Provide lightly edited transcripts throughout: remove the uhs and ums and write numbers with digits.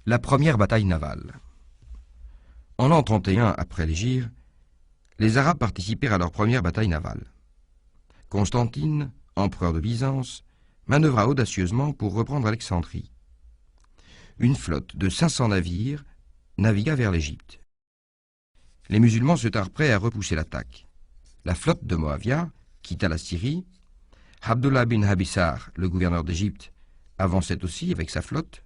La première bataille navale. En l'an 31 après l'Hégire, les Arabes participèrent à leur première bataille navale. Constantine, empereur de Byzance, manœuvra audacieusement pour reprendre Alexandrie. Une flotte de 500 navires navigua vers l'Égypte. Les musulmans se tinrent prêts à repousser l'attaque. La flotte de Moavia quitta la Syrie. Abdullah bin Habissar, le gouverneur d'Égypte, avançait aussi avec sa flotte.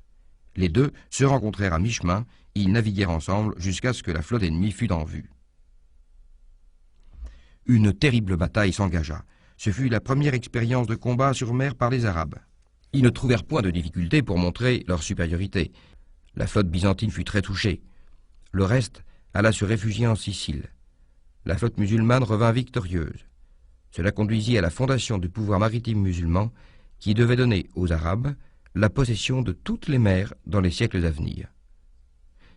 Les deux se rencontrèrent à mi-chemin, ils naviguèrent ensemble jusqu'à ce que la flotte ennemie fût en vue. Une terrible bataille s'engagea. Ce fut la première expérience de combat sur mer par les Arabes. Ils ne trouvèrent point de difficulté pour montrer leur supériorité. La flotte byzantine fut très touchée. Le reste alla se réfugier en Sicile. La flotte musulmane revint victorieuse. Cela conduisit à la fondation du pouvoir maritime musulman qui devait donner aux Arabes la possession de toutes les mers dans les siècles à venir.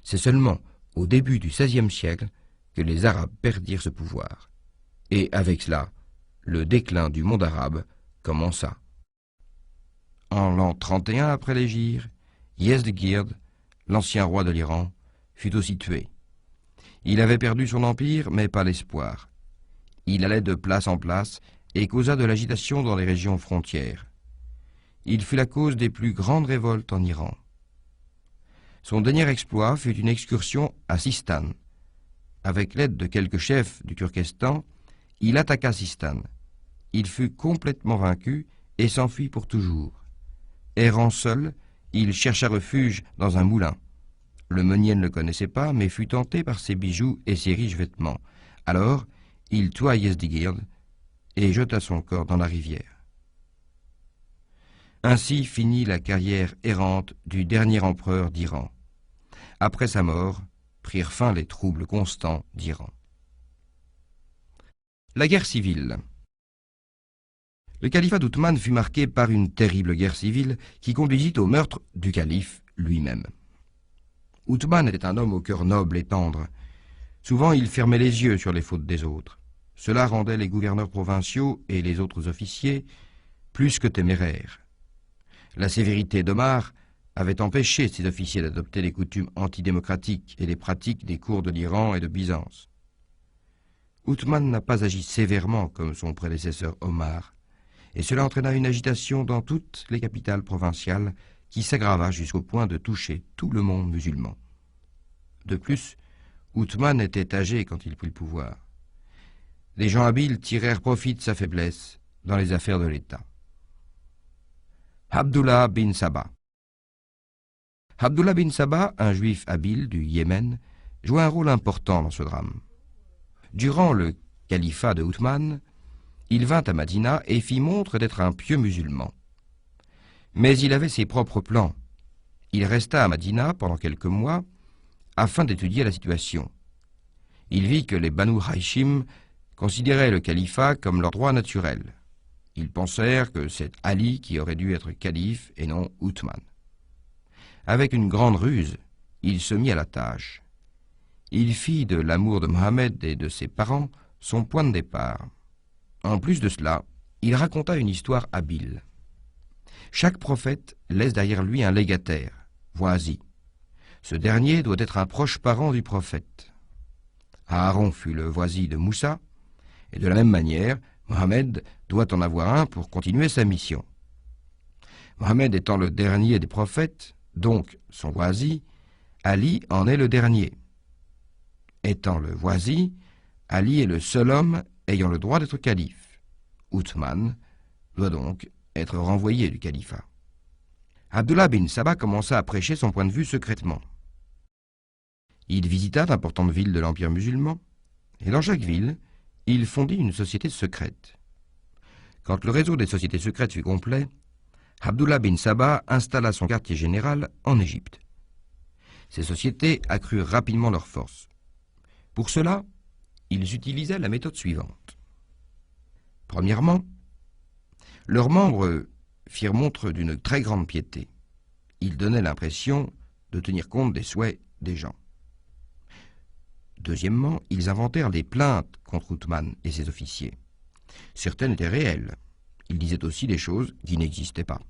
C'est seulement au début du XVIe siècle que les Arabes perdirent ce pouvoir. Et avec cela, le déclin du monde arabe commença. En l'an 31 après l'Hégire, Yezdegird, l'ancien roi de l'Iran, fut aussi tué. Il avait perdu son empire, mais pas l'espoir. Il allait de place en place et causa de l'agitation dans les régions frontières. Il fut la cause des plus grandes révoltes en Iran. Son dernier exploit fut une excursion à Sistan. Avec l'aide de quelques chefs du Turkestan, il attaqua Sistan. Il fut complètement vaincu et s'enfuit pour toujours. Errant seul, il chercha refuge dans un moulin. Le meunier ne le connaissait pas, mais fut tenté par ses bijoux et ses riches vêtements. Alors, il tua Yezdegird et jeta son corps dans la rivière. Ainsi finit la carrière errante du dernier empereur d'Iran. Après sa mort, prirent fin les troubles constants d'Iran. La guerre civile. Le califat d'Othman fut marqué par une terrible guerre civile qui conduisit au meurtre du calife lui-même. Othman était un homme au cœur noble et tendre. Souvent, il fermait les yeux sur les fautes des autres. Cela rendait les gouverneurs provinciaux et les autres officiers plus que téméraires. La sévérité d'Omar avait empêché ces officiers d'adopter les coutumes antidémocratiques et les pratiques des cours de l'Iran et de Byzance. Othman n'a pas agi sévèrement comme son prédécesseur Omar, et cela entraîna une agitation dans toutes les capitales provinciales qui s'aggrava jusqu'au point de toucher tout le monde musulman. De plus, Othman était âgé quand il prit le pouvoir. Les gens habiles tirèrent profit de sa faiblesse dans les affaires de l'État. Abdullah bin Saba. Abdullah bin Saba, un juif habile du Yémen, joua un rôle important dans ce drame. Durant le califat de Othman, il vint à Madina et fit montre d'être un pieux musulman. Mais il avait ses propres plans. Il resta à Madina pendant quelques mois afin d'étudier la situation. Il vit que les Banu Haïshim considéraient le califat comme leur droit naturel. Ils pensèrent que c'est Ali qui aurait dû être calife et non Othman. Avec une grande ruse, il se mit à la tâche. Il fit de l'amour de Mohammed et de ses parents son point de départ. En plus de cela, il raconta une histoire habile. Chaque prophète laisse derrière lui un légataire, voisi. Ce dernier doit être un proche parent du prophète. Aaron fut le voisi de Moussa, et de la même manière, Mohammed doit en avoir un pour continuer sa mission. Mohammed étant le dernier des prophètes, donc son voisi, Ali en est le dernier. Étant le voisi, Ali est le seul homme ayant le droit d'être calife. Othman doit donc être renvoyé du califat. Abdullah bin Saba commença à prêcher son point de vue secrètement. Il visita d'importantes villes de l'Empire musulman, et dans chaque ville, il fondit une société secrète. Quand le réseau des sociétés secrètes fut complet, Abdullah bin Saba installa son quartier général en Égypte. Ces sociétés accrurent rapidement leurs forces. Pour cela, ils utilisaient la méthode suivante. Premièrement, leurs membres firent montre d'une très grande piété. Ils donnaient l'impression de tenir compte des souhaits des gens. Deuxièmement, ils inventèrent des plaintes contre Othman et ses officiers. Certaines étaient réelles. Ils disaient aussi des choses qui n'existaient pas.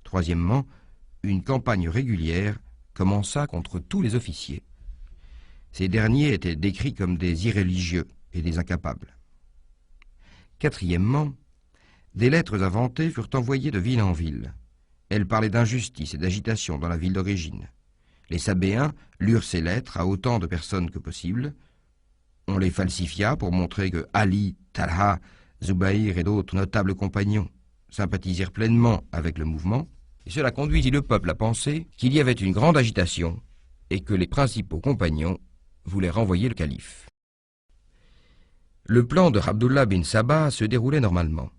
Troisièmement, une campagne régulière commença contre tous les officiers. Ces derniers étaient décrits comme des irréligieux et des incapables. Quatrièmement, des lettres inventées furent envoyées de ville en ville. Elles parlaient d'injustice et d'agitation dans la ville d'origine. Les Sabéens lurent ces lettres à autant de personnes que possible. On les falsifia pour montrer que Ali, Talha, Zubair et d'autres notables compagnons sympathisèrent pleinement avec le mouvement, et cela conduisit le peuple à penser qu'il y avait une grande agitation et que les principaux compagnons voulaient renvoyer le calife. Le plan de Abdullah bin Sabah se déroulait normalement.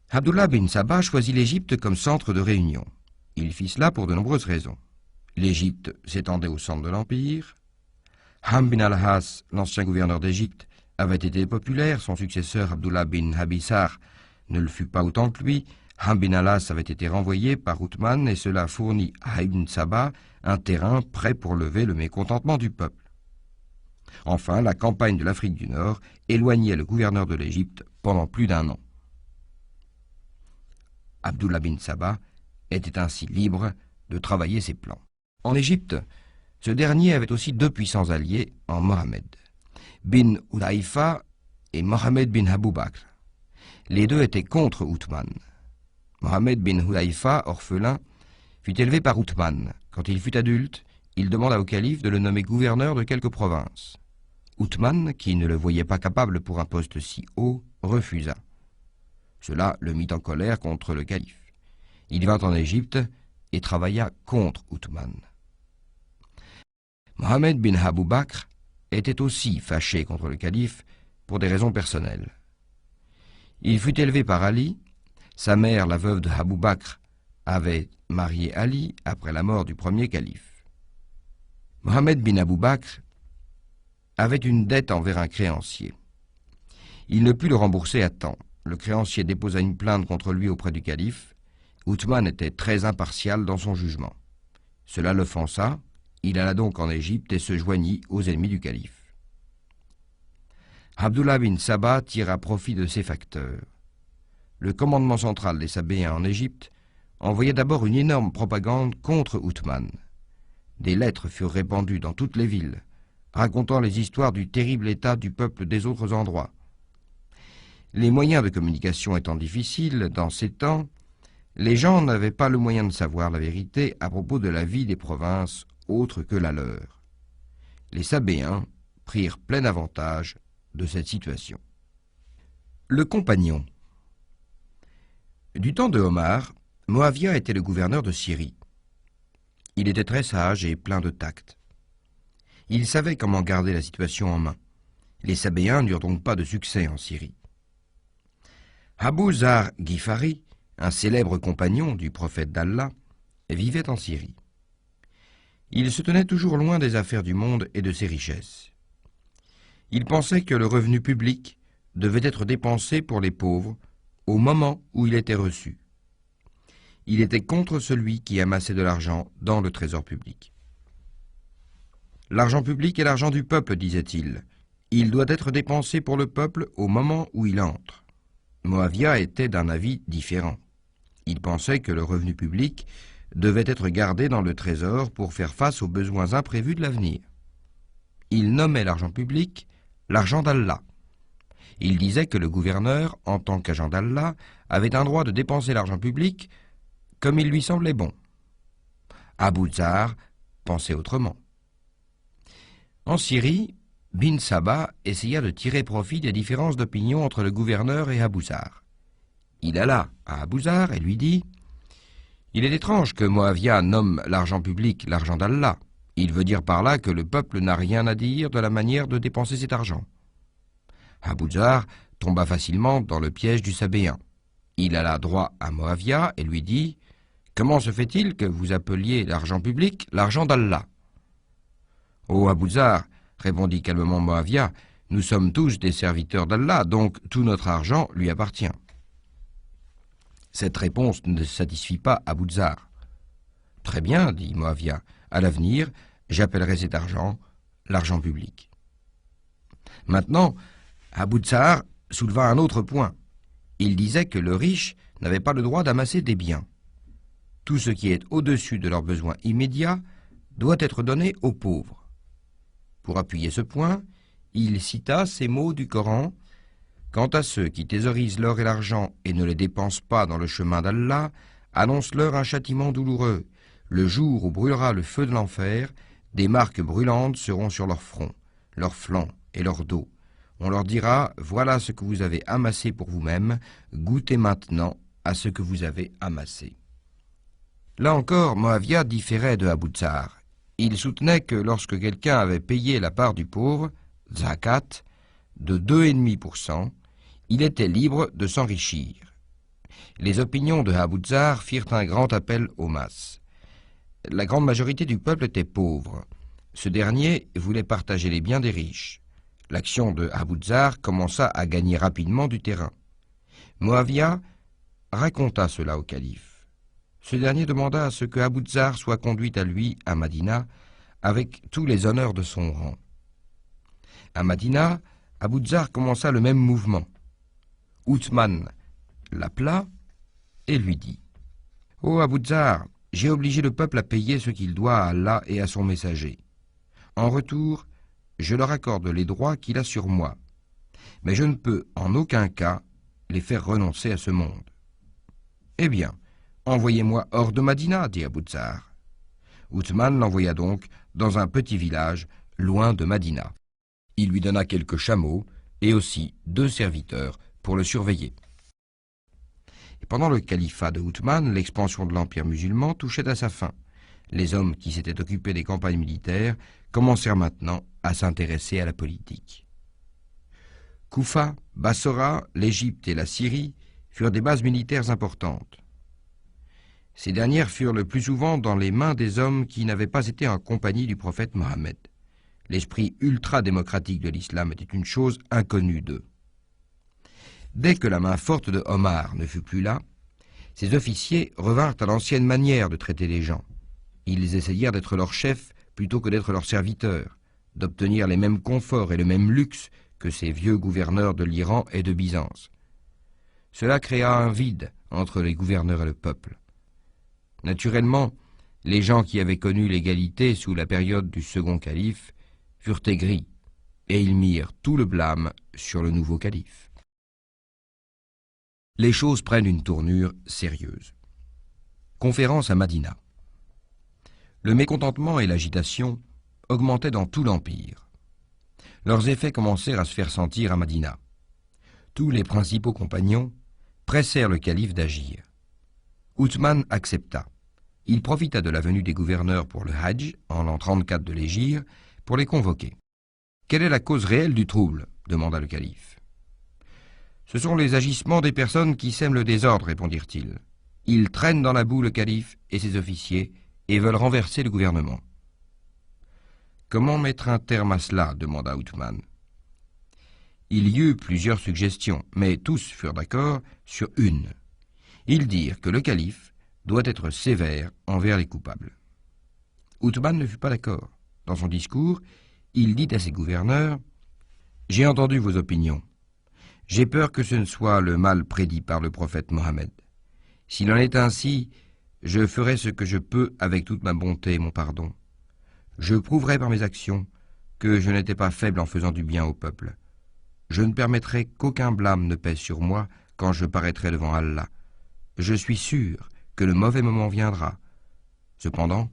Abdullah bin Sabah choisit l'Égypte comme centre de réunion. Il fit cela pour de nombreuses raisons. L'Égypte s'étendait au centre de l'Empire. Ham bin al-Has, l'ancien gouverneur d'Égypte, avait été populaire, son successeur Abdullah bin Habisar ne le fut pas autant que lui. Ham bin al-As avait été renvoyé par Othman et cela fournit à Ibn Sabah un terrain prêt pour lever le mécontentement du peuple. Enfin, la campagne de l'Afrique du Nord éloignait le gouverneur de l'Égypte pendant plus d'1 an. Abdullah bin Sabah était ainsi libre de travailler ses plans. En Égypte, ce dernier avait aussi 2 puissants alliés en Mohammed, bin Hudayfa et Mohammed bin Abu Bakr. Les 2 étaient contre Othman. Mohammed bin Hudayfa, orphelin, fut élevé par Othman. Quand il fut adulte, il demanda au calife de le nommer gouverneur de quelques provinces. Othman, qui ne le voyait pas capable pour un poste si haut, refusa. Cela le mit en colère contre le calife. Il vint en Égypte et travailla contre Othman. Mohammed bin Abu Bakr était aussi fâché contre le calife pour des raisons personnelles. Il fut élevé par Ali. Sa mère, la veuve de Abu Bakr, avait marié Ali après la mort du premier calife. Mohammed bin Abu Bakr avait une dette envers un créancier. Il ne put le rembourser à temps. Le créancier déposa une plainte contre lui auprès du calife. Othman était très impartial dans son jugement. Cela l'offensa. Il alla donc en Égypte et se joignit aux ennemis du calife. Abdullah bin Sabah tira profit de ces facteurs. Le commandement central des Sabéens en Égypte envoya d'abord une énorme propagande contre Othman. Des lettres furent répandues dans toutes les villes, racontant les histoires du terrible état du peuple des autres endroits. Les moyens de communication étant difficiles dans ces temps, les gens n'avaient pas le moyen de savoir la vérité à propos de la vie des provinces autres que la leur. Les Sabéens prirent plein avantage de cette situation. Le compagnon. Du temps de Omar, Moawia était le gouverneur de Syrie. Il était très sage et plein de tact. Il savait comment garder la situation en main. Les Sabéens n'eurent donc pas de succès en Syrie. Abu Zar Ghifari, un célèbre compagnon du prophète d'Allah, vivait en Syrie. Il se tenait toujours loin des affaires du monde et de ses richesses. Il pensait que le revenu public devait être dépensé pour les pauvres au moment où il était reçu. Il était contre celui qui amassait de l'argent dans le trésor public. L'argent public est l'argent du peuple, disait-il. Il doit être dépensé pour le peuple au moment où il entre. Moawia était d'un avis différent. Il pensait que le revenu public devait être gardé dans le trésor pour faire face aux besoins imprévus de l'avenir. Il nommait l'argent public l'argent d'Allah. Il disait que le gouverneur, en tant qu'agent d'Allah, avait un droit de dépenser l'argent public comme il lui semblait bon. Abu Zar pensait autrement. En Syrie, bin Sabah essaya de tirer profit des différences d'opinion entre le gouverneur et Abu Zar. Il alla à Abu Zar et lui dit « Il est étrange que Moawia nomme l'argent public l'argent d'Allah. Il veut dire par là que le peuple n'a rien à dire de la manière de dépenser cet argent. » Abu Zar tomba facilement dans le piège du Sabéen. Il alla droit à Moawia et lui dit « Comment se fait-il que vous appeliez l'argent public l'argent d'Allah ?»« Oh Abu Zar, répondit calmement Moawia, nous sommes tous des serviteurs d'Allah, donc tout notre argent lui appartient. » Cette réponse ne satisfit pas Abu Zar. « Très bien, dit Moawia, à l'avenir, j'appellerai cet argent l'argent public. » Maintenant, Abu Zar souleva un autre point. Il disait que le riche n'avait pas le droit d'amasser des biens. Tout ce qui est au-dessus de leurs besoins immédiats doit être donné aux pauvres. Pour appuyer ce point, il cita ces mots du Coran. Quant à ceux qui thésaurisent l'or et l'argent et ne les dépensent pas dans le chemin d'Allah, annonce-leur un châtiment douloureux. Le jour où brûlera le feu de l'enfer, des marques brûlantes seront sur leur front, leurs flancs et leur dos. On leur dira, voilà ce que vous avez amassé pour vous-même, goûtez maintenant à ce que vous avez amassé. Là encore, Moavia différait de Abu Tzar. Il soutenait que lorsque quelqu'un avait payé la part du pauvre, zakat, de 2,5%, il était libre de s'enrichir. Les opinions de Abu Tzar firent un grand appel aux masses. La grande majorité du peuple était pauvre. Ce dernier voulait partager les biens des riches. L'action de Abu Tzar commença à gagner rapidement du terrain. Moavia raconta cela au calife. Ce dernier demanda à ce que Abu Tzar soit conduit à lui à Madina avec tous les honneurs de son rang. À Madina, Abu Tzar commença le même mouvement. Uthman l'appela et lui dit « Ô Abu Tzar, j'ai obligé le peuple à payer ce qu'il doit à Allah et à son messager. En retour, je leur accorde les droits qu'il a sur moi, mais je ne peux en aucun cas les faire renoncer à ce monde. » « Eh bien, envoyez-moi hors de Madina, dit Abu Tzar. Uthman l'envoya donc dans un petit village loin de Madina. Il lui donna quelques chameaux et aussi 2 serviteurs pour le surveiller. Et pendant le califat de Uthman, l'expansion de l'empire musulman touchait à sa fin. Les hommes qui s'étaient occupés des campagnes militaires commencèrent maintenant à s'intéresser à la politique. Koufa, Bassora, l'Égypte et la Syrie furent des bases militaires importantes. Ces dernières furent le plus souvent dans les mains des hommes qui n'avaient pas été en compagnie du prophète Mohammed. L'esprit ultra-démocratique de l'islam était une chose inconnue d'eux. Dès que la main forte de Omar ne fut plus là, ses officiers revinrent à l'ancienne manière de traiter les gens. Ils essayèrent d'être leurs chefs plutôt que d'être leurs serviteurs, d'obtenir les mêmes conforts et le même luxe que ces vieux gouverneurs de l'Iran et de Byzance. Cela créa un vide entre les gouverneurs et le peuple. Naturellement, les gens qui avaient connu l'égalité sous la période du second calife furent aigris, et ils mirent tout le blâme sur le nouveau calife. Les choses prennent une tournure sérieuse. Conférence à Madina. Le mécontentement et l'agitation augmentaient dans tout l'empire. Leurs effets commencèrent à se faire sentir à Madina. Tous les principaux compagnons pressèrent le calife d'agir. Uthman accepta. Il profita de la venue des gouverneurs pour le Hajj, en l'an 34 de l'Hégire, pour les convoquer. « Quelle est la cause réelle du trouble » demanda le calife. « Ce sont les agissements des personnes qui sèment le désordre, répondirent-ils. Ils traînent dans la boue le calife et ses officiers et veulent renverser le gouvernement. »« Comment mettre un terme à cela » demanda Uthman. Il y eut plusieurs suggestions, mais tous furent d'accord sur une. Ils dirent que le calife doit être sévère envers les coupables. Uthman ne fut pas d'accord. Dans son discours, il dit à ses gouverneurs « J'ai entendu vos opinions. J'ai peur que ce ne soit le mal prédit par le prophète Mohammed. S'il en est ainsi, je ferai ce que je peux avec toute ma bonté et mon pardon. Je prouverai par mes actions que je n'étais pas faible en faisant du bien au peuple. Je ne permettrai qu'aucun blâme ne pèse sur moi quand je paraîtrai devant Allah. Je suis sûr que le mauvais moment viendra. Cependant,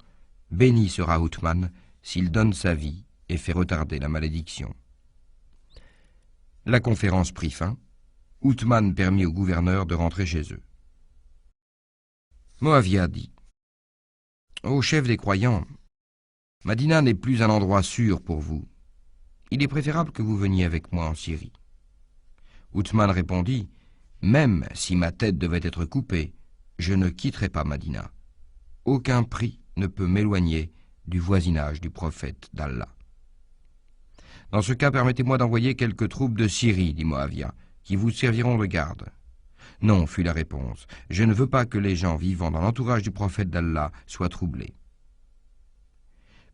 béni sera Uthman s'il donne sa vie et fait retarder la malédiction. » La conférence prit fin. Uthman permit aux gouverneurs de rentrer chez eux. Moavia dit « Ô chef des croyants, Madina n'est plus un endroit sûr pour vous. Il est préférable que vous veniez avec moi en Syrie. » Uthman répondit « Même si ma tête devait être coupée, je ne quitterai pas Madina. Aucun prix ne peut m'éloigner du voisinage du prophète d'Allah. » « Dans ce cas, permettez-moi d'envoyer quelques troupes de Syrie, dit Moavia, qui vous serviront de garde. »« Non, fut la réponse, je ne veux pas que les gens vivant dans l'entourage du prophète d'Allah soient troublés. »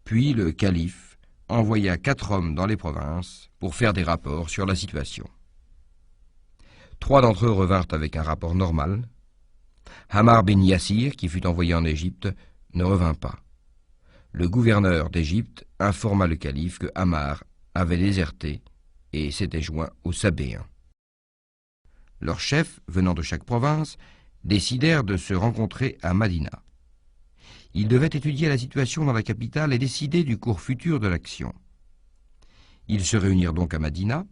Puis le calife envoya 4 hommes dans les provinces pour faire des rapports sur la situation. 3 d'entre eux revinrent avec un rapport normal. Ammar bin Yassir, qui fut envoyé en Égypte, ne revint pas. Le gouverneur d'Égypte informa le calife que Ammar avait déserté et s'était joint aux Sabéens. Leurs chefs, venant de chaque province, décidèrent de se rencontrer à Madina. Ils devaient étudier la situation dans la capitale et décider du cours futur de l'action. Ils se réunirent donc à Madina.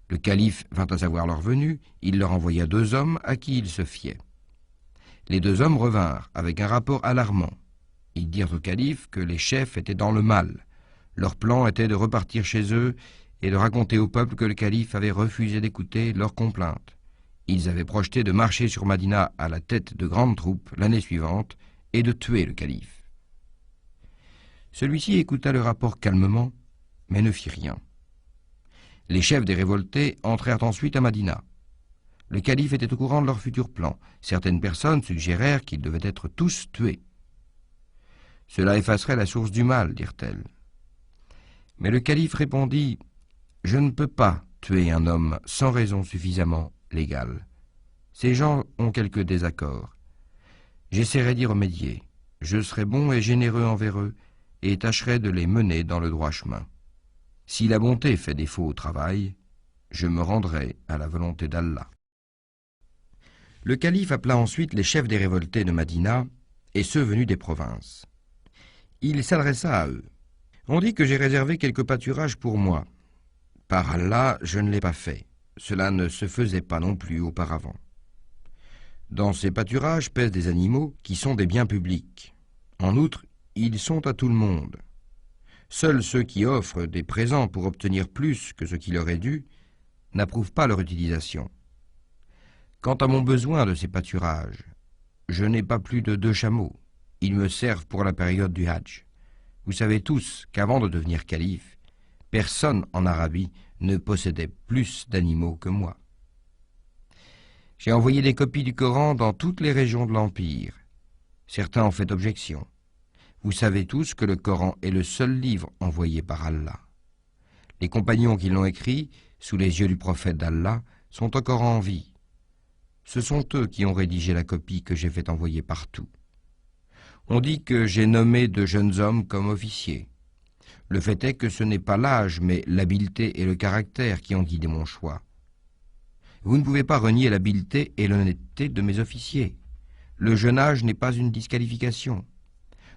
Le calife vint à savoir leur venue. Il leur envoya 2 hommes à qui ils se fiaient. Les 2 hommes revinrent avec un rapport alarmant. Ils dirent au calife que les chefs étaient dans le mal. Leur plan était de repartir chez eux et de raconter au peuple que le calife avait refusé d'écouter leurs complaintes. Ils avaient projeté de marcher sur Madina à la tête de grandes troupes l'année suivante et de tuer le calife. Celui-ci écouta le rapport calmement, mais ne fit rien. Les chefs des révoltés entrèrent ensuite à Madina. Le calife était au courant de leur futur plan. Certaines personnes suggérèrent qu'ils devaient être tous tués. Cela effacerait la source du mal, dirent-elles. Mais le calife répondit « Je ne peux pas tuer un homme sans raison suffisamment légale. Ces gens ont quelques désaccords. J'essaierai d'y remédier. Je serai bon et généreux envers eux et tâcherai de les mener dans le droit chemin. Si la bonté fait défaut au travail, je me rendrai à la volonté d'Allah. » Le calife appela ensuite les chefs des révoltés de Madina et ceux venus des provinces. Il s'adressa à eux. « On dit que j'ai réservé quelques pâturages pour moi. Par Allah, je ne l'ai pas fait. Cela ne se faisait pas non plus auparavant. Dans ces pâturages pèsent des animaux qui sont des biens publics. En outre, ils sont à tout le monde. Seuls ceux qui offrent des présents pour obtenir plus que ce qui leur est dû n'approuvent pas leur utilisation. Quant à mon besoin de ces pâturages, je n'ai pas plus de 2 chameaux. Ils me servent pour la période du Hajj. Vous savez tous qu'avant de devenir calife, personne en Arabie ne possédait plus d'animaux que moi. J'ai envoyé des copies du Coran dans toutes les régions de l'Empire. Certains ont fait objection. Vous savez tous que le Coran est le seul livre envoyé par Allah. Les compagnons qui l'ont écrit, sous les yeux du prophète d'Allah, sont encore en vie. Ce sont eux qui ont rédigé la copie que j'ai fait envoyer partout. On dit que j'ai nommé de jeunes hommes comme officiers. Le fait est que ce n'est pas l'âge, mais l'habileté et le caractère qui ont guidé mon choix. Vous ne pouvez pas renier l'habileté et l'honnêteté de mes officiers. Le jeune âge n'est pas une disqualification.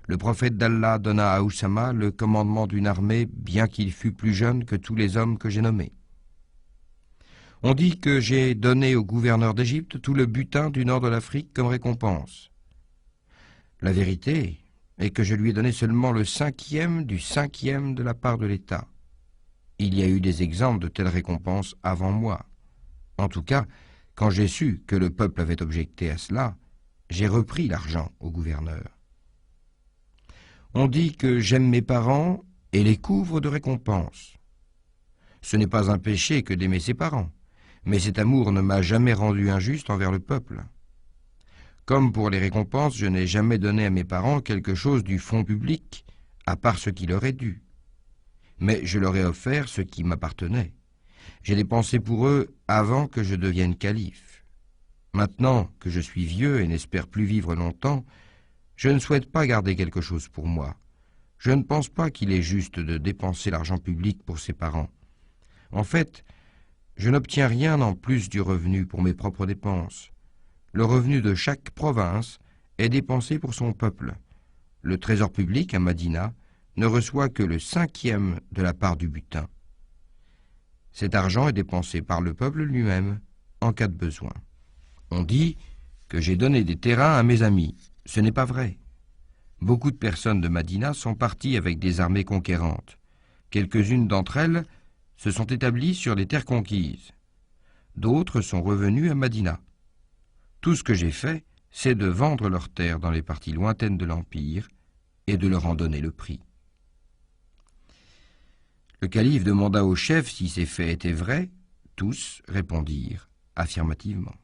Le prophète d'Allah donna à Oussama le commandement d'une armée, bien qu'il fût plus jeune que tous les hommes que j'ai nommés. On dit que j'ai donné au gouverneur d'Égypte tout le butin du nord de l'Afrique comme récompense. La vérité est que je lui ai donné seulement le 5e du 5e de la part de l'État. Il y a eu des exemples de telles récompenses avant moi. En tout cas, quand j'ai su que le peuple avait objecté à cela, j'ai repris l'argent au gouverneur. On dit que j'aime mes parents et les couvre de récompenses. Ce n'est pas un péché que d'aimer ses parents, mais cet amour ne m'a jamais rendu injuste envers le peuple. Comme pour les récompenses, je n'ai jamais donné à mes parents quelque chose du fonds public, à part ce qui leur est dû. Mais je leur ai offert ce qui m'appartenait. J'ai dépensé pour eux avant que je devienne calife. Maintenant que je suis vieux et n'espère plus vivre longtemps, je ne souhaite pas garder quelque chose pour moi. Je ne pense pas qu'il est juste de dépenser l'argent public pour ses parents. En fait, je n'obtiens rien en plus du revenu pour mes propres dépenses. Le revenu de chaque province est dépensé pour son peuple. Le trésor public à Madina ne reçoit que le 5e de la part du butin. Cet argent est dépensé par le peuple lui-même en cas de besoin. On dit que j'ai donné des terrains à mes amis. Ce n'est pas vrai. Beaucoup de personnes de Madina sont parties avec des armées conquérantes. Quelques-unes d'entre elles se sont établies sur les terres conquises. D'autres sont revenues à Madina. Tout ce que j'ai fait, c'est de vendre leurs terres dans les parties lointaines de l'Empire et de leur en donner le prix. Le calife demanda aux chefs si ces faits étaient vrais. Tous répondirent affirmativement.